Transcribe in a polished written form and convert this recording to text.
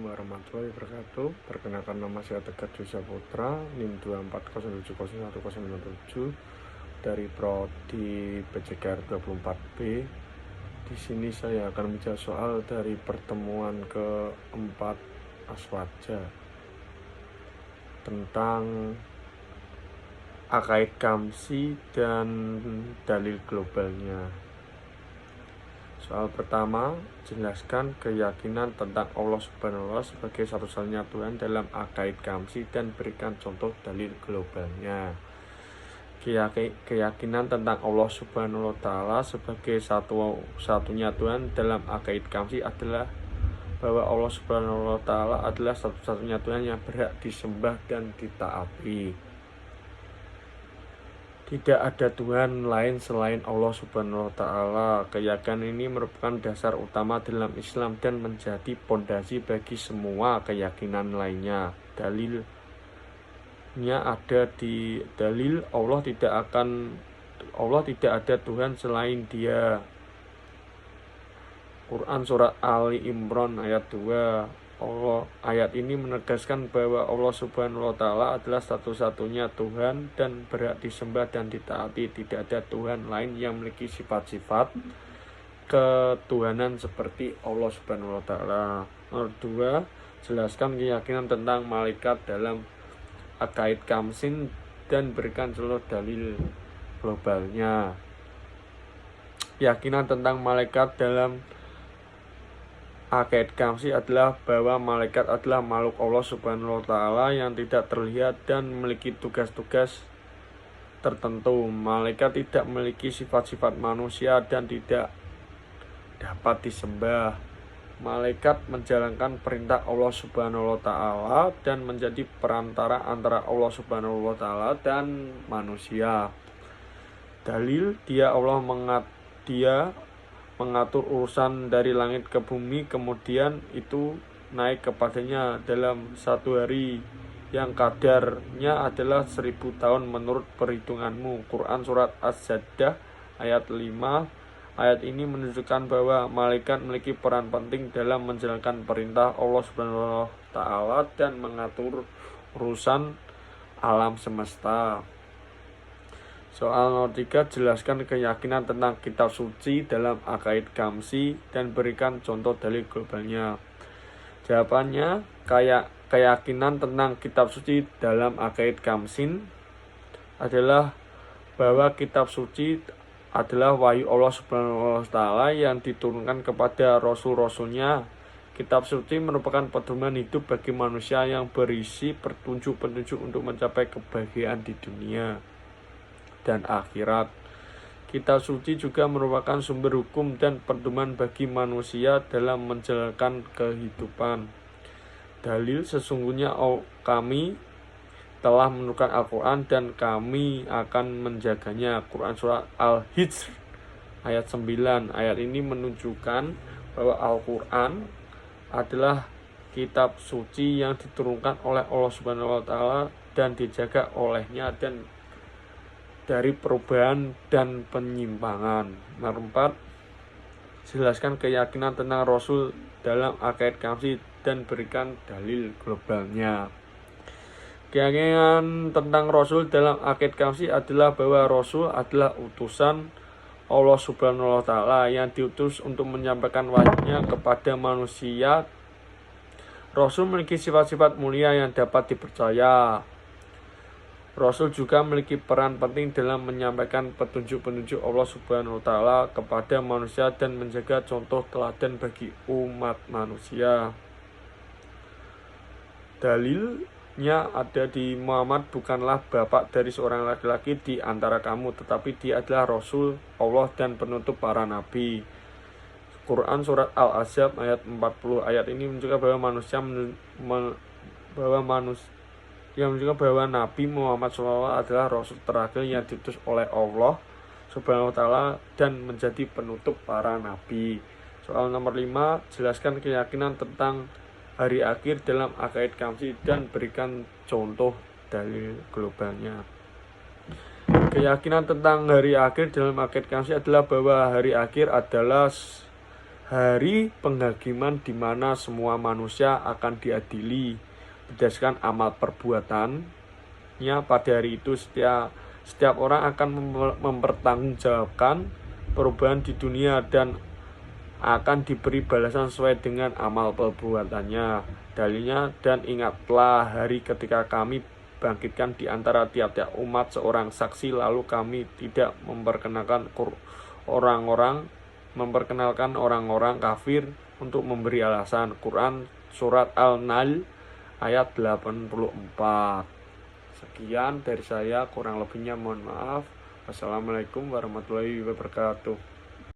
warahmatullahi wabarakatuh. Perkenalkan, nama saya Tegar Dwi Saputra, NIM 240701057 dari Prodi PCKR 24B. Di sini saya akan menjawab soal dari pertemuan keempat Aswaja tentang Akaid Kamsi dan dalil globalnya. Soal pertama, jelaskan keyakinan tentang Allah Subhanahu wa Ta'ala sebagai satu-satunya Tuhan dalam Akaid Kamsi dan berikan contoh dalil globalnya. Keyakinan tentang Allah Subhanahu wa Ta'ala sebagai satu-satunya Tuhan dalam Akaid Kamsi adalah bahwa Allah Subhanahu wa Ta'ala adalah satu-satunya Tuhan yang berhak disembah dan ditaati. Tidak ada Tuhan lain selain Allah Subhanahu wa Ta'ala. Keyakinan ini merupakan dasar utama dalam Islam dan menjadi pondasi bagi semua keyakinan lainnya. Dalilnya ada di dalil Allah tidak ada Tuhan selain Dia. Quran surat Ali Imran ayat 2. Ayat ini menegaskan bahwa Allah Subhanahu wa Ta'ala adalah satu-satunya Tuhan dan berhak disembah dan ditaati. Tidak ada Tuhan lain yang memiliki sifat-sifat ketuhanan seperti Allah Subhanahu wa Ta'ala. Nomor 2, jelaskan keyakinan tentang malaikat dalam Akaid Kamsin dan berikan seluruh dalil globalnya. Keyakinan tentang malaikat dalam Akaid Kamsi adalah bahwa malaikat adalah makhluk Allah Subhanahu wa Ta'ala yang tidak terlihat dan memiliki tugas-tugas tertentu. Malaikat tidak memiliki sifat-sifat manusia dan tidak dapat disembah. Malaikat menjalankan perintah Allah Subhanahu wa Ta'ala dan menjadi perantara antara Allah Subhanahu wa Ta'ala dan manusia. Dalil dia mengatur urusan dari langit ke bumi, kemudian itu naik kepadanya dalam satu hari yang kadarnya adalah 1000 tahun menurut perhitunganmu. Quran surat As-Sajdah ayat 5. Ayat ini menunjukkan bahwa malaikat memiliki peran penting dalam menjalankan perintah Allah Subhanahu wa Ta'ala dan mengatur urusan alam semesta. Soal nomor 3, jelaskan keyakinan tentang kitab suci dalam Akaid Kamsi dan berikan contoh dalil globalnya. Jawabannya, keyakinan tentang kitab suci dalam Akaid Kamsin adalah bahwa kitab suci adalah wahyu Allah Subhanahu wa Ta'ala yang diturunkan kepada rasul-rasulnya. Kitab suci merupakan pedoman hidup bagi manusia yang berisi petunjuk-petunjuk untuk mencapai kebahagiaan di dunia dan akhirat. Kitab suci juga merupakan sumber hukum dan pedoman bagi manusia dalam menjalankan kehidupan. Dalil, sesungguhnya kami telah menurunkan Al-Quran dan kami akan menjaganya. Quran surat Al-Hijr ayat 9. Ayat ini menunjukkan bahwa Al-Quran adalah kitab suci yang diturunkan oleh Allah Subhanahu wa Ta'ala dan dijaga olehnya dan dari perubahan dan penyimpangan. Nomor 4, jelaskan keyakinan tentang Rasul dalam Akaid Kamsi dan berikan dalil globalnya. Keyakinan tentang Rasul dalam Akaid Kamsi adalah bahwa Rasul adalah utusan Allah Subhanahu wa Ta'ala yang diutus untuk menyampaikan wahyunya kepada manusia. Rasul memiliki sifat-sifat mulia yang dapat dipercaya. Rasul juga memiliki peran penting dalam menyampaikan petunjuk-petunjuk Allah Subhanahu wa Ta'ala kepada manusia dan menjaga contoh teladan bagi umat manusia. Dalilnya ada di Muhammad bukanlah bapak dari seorang laki-laki di antara kamu, tetapi dia adalah Rasul Allah dan penutup para nabi. Quran surat Al-Ahzab ayat 40. Ayat ini menunjukkan bahwa Nabi Muhammad SAW adalah Rasul terakhir yang diutus oleh Allah Subhanahu wa Ta'ala dan menjadi penutup para nabi. Soal nomor 5, jelaskan keyakinan tentang hari akhir dalam Akaid Kamsi dan berikan contoh dalil globalnya. Keyakinan tentang hari akhir dalam Akaid Kamsi adalah bahwa hari akhir adalah hari penghakiman di mana semua manusia akan diadili berdasarkan amal perbuatannya. Pada hari itu setiap orang akan mempertanggungjawabkan perubahan di dunia dan akan diberi balasan sesuai dengan amal perbuatannya. Dalilnya, dan ingatlah hari ketika kami bangkitkan di antara tiap-tiap umat seorang saksi, lalu kami tidak memperkenalkan orang-orang kafir untuk memberi alasan. Quran Surat Al-Nahl ayat 84. Sekian dari saya, kurang lebihnya mohon maaf. Wassalamualaikum warahmatullahi wabarakatuh.